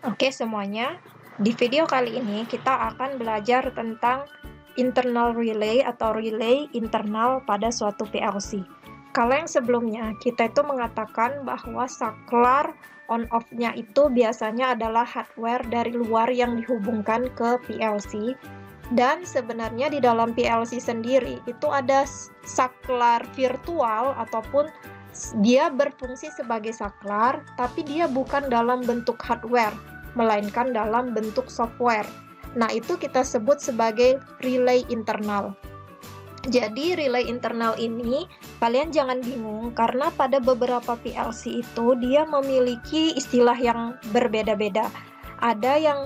Oke semuanya, di video kali ini kita akan belajar tentang internal relay atau relay internal pada suatu PLC. Kalau yang sebelumnya, kita itu mengatakan bahwa saklar on-off-nya itu biasanya adalah hardware dari luar yang dihubungkan ke PLC. Dan sebenarnya di dalam PLC sendiri itu ada saklar virtual ataupun dia berfungsi sebagai saklar, tapi dia bukan dalam bentuk hardware, melainkan dalam bentuk software. Nah, itu kita sebut sebagai relay internal. Jadi, relay internal ini, kalian jangan bingung, karena pada beberapa PLC itu, dia memiliki istilah yang berbeda-beda. Ada yang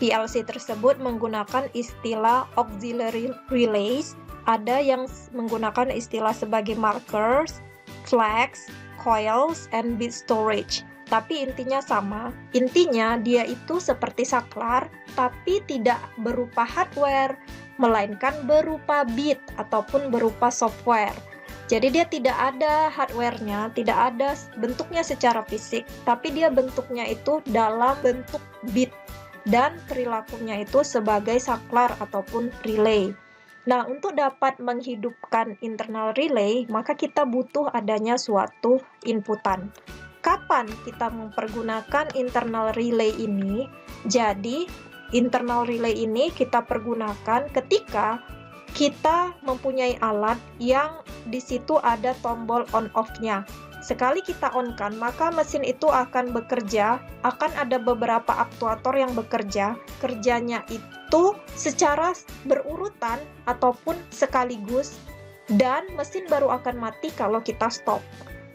PLC tersebut menggunakan istilah auxiliary relays, ada yang menggunakan istilah sebagai markers, flags, coils, and bit storage. Tapi intinya sama. Intinya dia itu seperti saklar, tapi tidak berupa hardware, melainkan berupa bit ataupun berupa software. Jadi dia tidak ada hardware-nya, tidak ada bentuknya secara fisik, tapi dia bentuknya itu dalam bentuk bit dan perilakunya itu sebagai saklar ataupun relay. Nah, untuk dapat menghidupkan internal relay, maka kita butuh adanya suatu inputan. Kapan kita mempergunakan internal relay ini? Jadi, internal relay ini kita pergunakan ketika kita mempunyai alat yang di situ ada tombol on-off-nya. Sekali kita on-kan, maka mesin itu akan bekerja, akan ada beberapa aktuator yang bekerja. Kerjanya itu secara berurutan ataupun sekaligus, dan mesin baru akan mati kalau kita stop.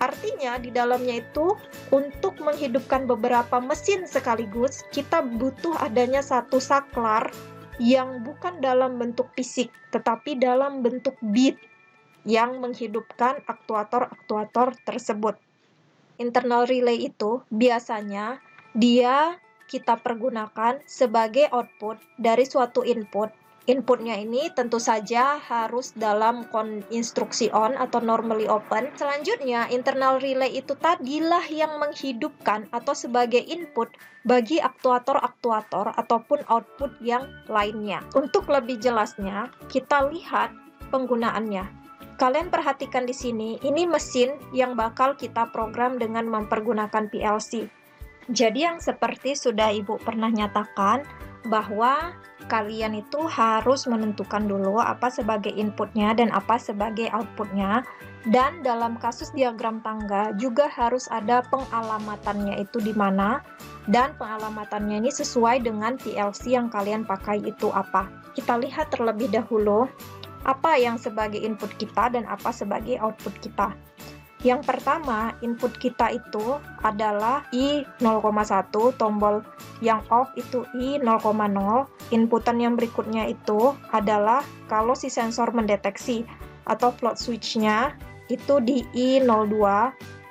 Artinya di dalamnya itu untuk menghidupkan beberapa mesin sekaligus, kita butuh adanya satu saklar yang bukan dalam bentuk fisik, tetapi dalam bentuk bit yang menghidupkan aktuator-aktuator tersebut. Internal relay itu biasanya dia kita pergunakan sebagai output dari suatu input. Inputnya ini tentu saja harus dalam instruksi on atau normally open. Selanjutnya, internal relay itu tadilah yang menghidupkan atau sebagai input bagi aktuator-aktuator ataupun output yang lainnya. Untuk lebih jelasnya, kita lihat penggunaannya. Kalian perhatikan di sini, ini mesin yang bakal kita program dengan mempergunakan PLC. Jadi yang seperti sudah Ibu pernah nyatakan, bahwa kalian itu harus menentukan dulu apa sebagai inputnya dan apa sebagai outputnya. Dan dalam kasus diagram tangga juga harus ada pengalamannya itu di mana, dan pengalamannya ini sesuai dengan PLC yang kalian pakai itu apa. Kita lihat terlebih dahulu apa yang sebagai input kita dan apa sebagai output kita. Yang pertama, input kita itu adalah I0,1, tombol yang off itu I0,0. Inputan yang berikutnya itu adalah kalau si sensor mendeteksi atau float switch-nya itu di I02.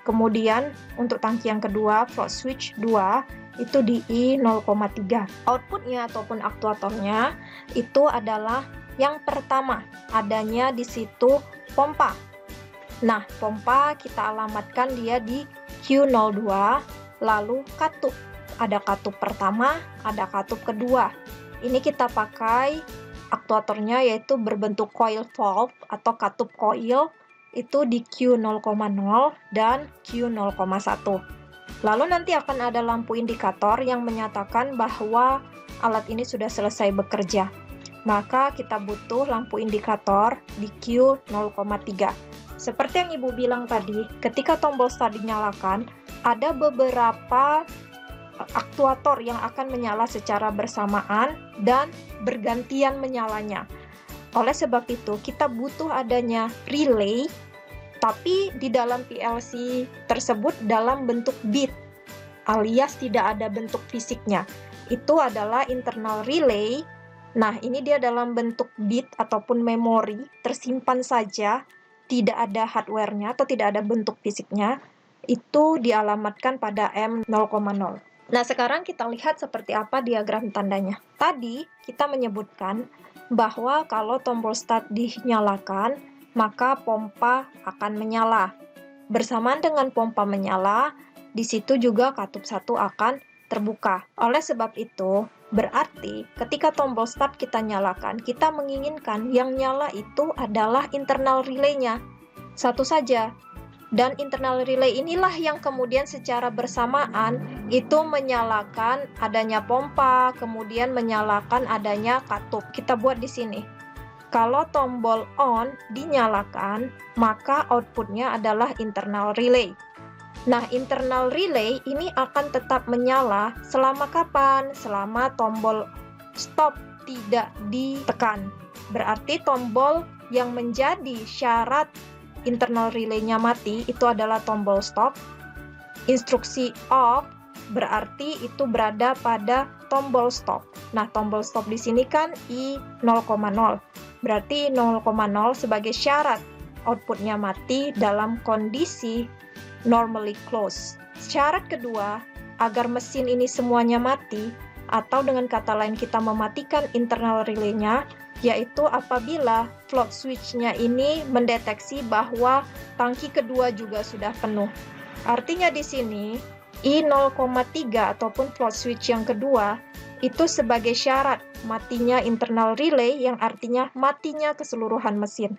Kemudian untuk tangki yang kedua, float switch 2, itu di I0,3. Outputnya ataupun aktuatornya itu adalah yang pertama, adanya di situ pompa. Nah, pompa kita alamatkan dia di Q02, lalu katup. Ada katup pertama, ada katup kedua. Ini kita pakai aktuatornya yaitu berbentuk coil valve atau katup coil, itu di Q0,0 dan Q0,1. Lalu nanti akan ada lampu indikator yang menyatakan bahwa alat ini sudah selesai bekerja. Maka kita butuh lampu indikator di Q0,3. Seperti yang Ibu bilang tadi, ketika tombol start dinyalakan, ada beberapa aktuator yang akan menyala secara bersamaan dan bergantian menyalanya. Oleh sebab itu, kita butuh adanya relay, tapi di dalam PLC tersebut dalam bentuk bit, alias tidak ada bentuk fisiknya. Itu adalah internal relay. Nah, ini dia dalam bentuk bit ataupun memori, tersimpan saja, tidak ada hardware-nya atau tidak ada bentuk fisiknya, itu dialamatkan pada M0,0. Nah, sekarang kita lihat seperti apa diagram tandanya. Tadi kita menyebutkan bahwa kalau tombol start dinyalakan, maka pompa akan menyala. Bersamaan dengan pompa menyala, di situ juga katup 1 akan terbuka. Oleh sebab itu, berarti ketika tombol start kita nyalakan, kita menginginkan yang nyala itu adalah internal relay-nya. Satu saja. Dan internal relay inilah yang kemudian secara bersamaan itu menyalakan adanya pompa, kemudian menyalakan adanya katup. Kita buat di sini. Kalau tombol on dinyalakan, maka outputnya adalah internal relay. Nah, internal relay ini akan tetap menyala selama kapan? Selama tombol stop tidak ditekan. Berarti tombol yang menjadi syarat internal relay-nya mati itu adalah tombol stop. Instruksi off berarti itu berada pada tombol stop. Nah, tombol stop di sini kan I 0,0. Berarti 0,0 sebagai syarat outputnya mati dalam kondisi normally close. Syarat kedua, agar mesin ini semuanya mati, atau dengan kata lain kita mematikan internal relay-nya, yaitu apabila float switch-nya ini mendeteksi bahwa tangki kedua juga sudah penuh. Artinya di sini, I 0,3 ataupun float switch yang kedua, itu sebagai syarat matinya internal relay yang artinya matinya keseluruhan mesin.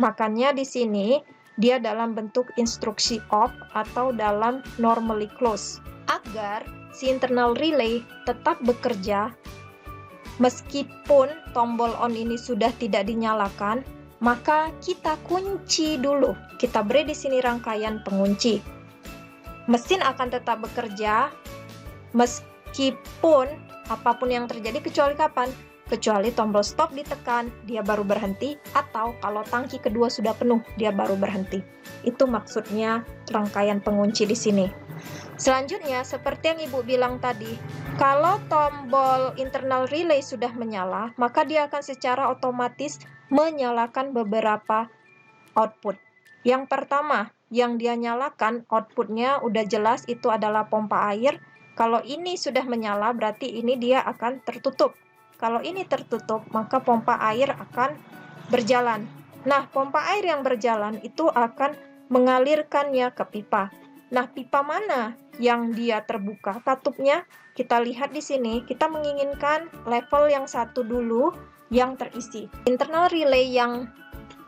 Makanya di sini, dia dalam bentuk instruksi off atau dalam normally close. Agar si internal relay tetap bekerja, meskipun tombol on ini sudah tidak dinyalakan, maka kita kunci dulu. Kita beri di sini rangkaian pengunci. Mesin akan tetap bekerja meskipun apapun yang terjadi, kecuali kapan? Kecuali tombol stop ditekan, dia baru berhenti, atau kalau tangki kedua sudah penuh, dia baru berhenti. Itu maksudnya rangkaian pengunci di sini. Selanjutnya, seperti yang Ibu bilang tadi, kalau tombol internal relay sudah menyala, maka dia akan secara otomatis menyalakan beberapa output. Yang pertama, yang dia nyalakan outputnya udah jelas itu adalah pompa air. Kalau ini sudah menyala, berarti ini dia akan tertutup. Kalau ini tertutup, maka pompa air akan berjalan. Nah, pompa air yang berjalan itu akan mengalirkannya ke pipa. Nah, pipa mana yang dia terbuka? Katupnya kita lihat di sini, kita menginginkan level yang satu dulu yang terisi. Internal relay yang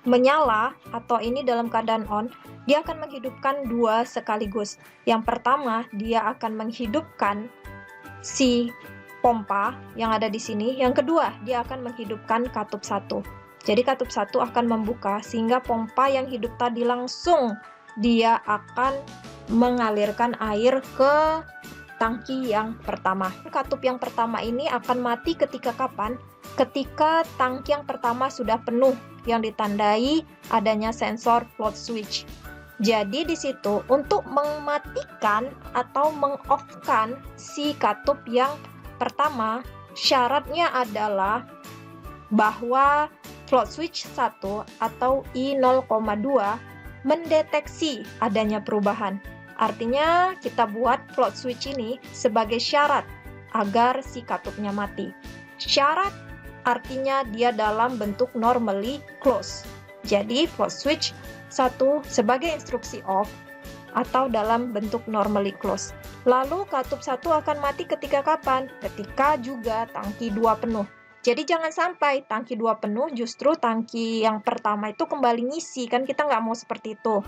menyala atau ini dalam keadaan on, dia akan menghidupkan dua sekaligus. Yang pertama, dia akan menghidupkan si pompa yang ada di sini. Yang kedua, dia akan menghidupkan katup satu. Jadi katup satu akan membuka sehingga pompa yang hidup tadi langsung dia akan mengalirkan air ke tangki yang pertama. Katup yang pertama ini akan mati ketika kapan? Ketika tangki yang pertama sudah penuh, yang ditandai adanya sensor float switch. Jadi di situ untuk mematikan atau meng-off-kan si katup yang pertama, syaratnya adalah bahwa float switch 1 atau I 0,2 mendeteksi adanya perubahan. Artinya kita buat float switch ini sebagai syarat agar si katupnya mati. Syarat artinya dia dalam bentuk normally close. Jadi float switch 1 sebagai instruksi off atau dalam bentuk normally close. Lalu katup 1 akan mati ketika kapan? Ketika juga tangki 2 penuh. Jadi jangan sampai tangki 2 penuh, justru tangki yang pertama itu kembali ngisi, kan kita nggak mau seperti itu.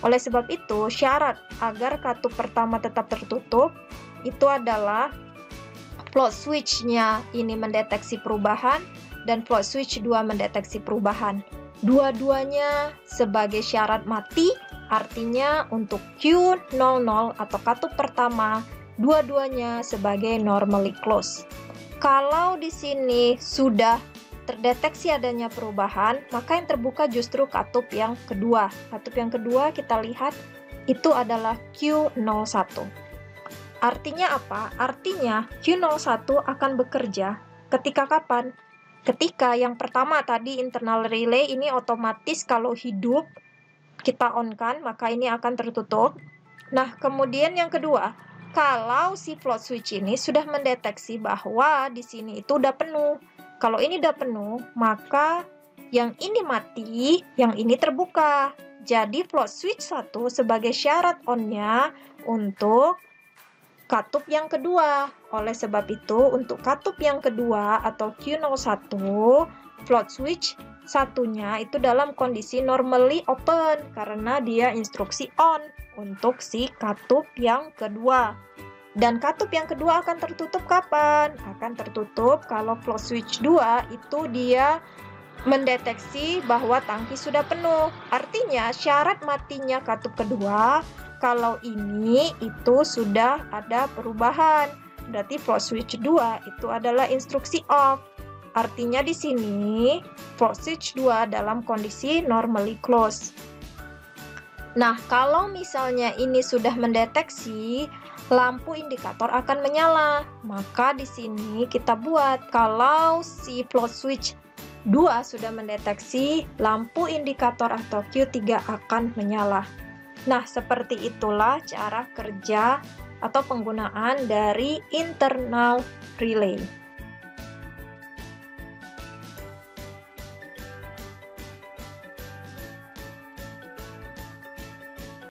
Oleh sebab itu, syarat agar katup pertama tetap tertutup, itu adalah float switch-nya ini mendeteksi perubahan, dan float switch 2 mendeteksi perubahan. Dua-duanya sebagai syarat mati, artinya untuk Q00 atau katup pertama, dua-duanya sebagai normally close. Kalau di sini sudah terdeteksi adanya perubahan, maka yang terbuka justru katup yang kedua. Katup yang kedua kita lihat itu adalah Q01. Artinya apa? Artinya Q01 akan bekerja ketika kapan? Ketika yang pertama tadi internal relay ini otomatis kalau hidup kita on-kan, maka ini akan tertutup. Nah, kemudian yang kedua, kalau si float switch ini sudah mendeteksi bahwa di sini itu udah penuh. Kalau ini udah penuh, maka yang ini mati, yang ini terbuka. Jadi float switch 1 sebagai syarat on-nya untuk katup yang kedua. Oleh sebab itu, untuk katup yang kedua atau Q01, float switch satunya itu dalam kondisi normally open karena dia instruksi on untuk si katup yang kedua. Dan katup yang kedua akan tertutup kapan? Akan tertutup kalau float switch 2 itu dia mendeteksi bahwa tangki sudah penuh. Artinya syarat matinya katup kedua kalau ini itu sudah ada perubahan. Berarti float switch 2 itu adalah instruksi off. Artinya di sini float switch 2 dalam kondisi normally close. Nah, kalau misalnya ini sudah mendeteksi, lampu indikator akan menyala. Maka di sini kita buat kalau si float switch 2 sudah mendeteksi, lampu indikator atau Q3 akan menyala. Nah, seperti itulah cara kerja atau penggunaan dari internal relay.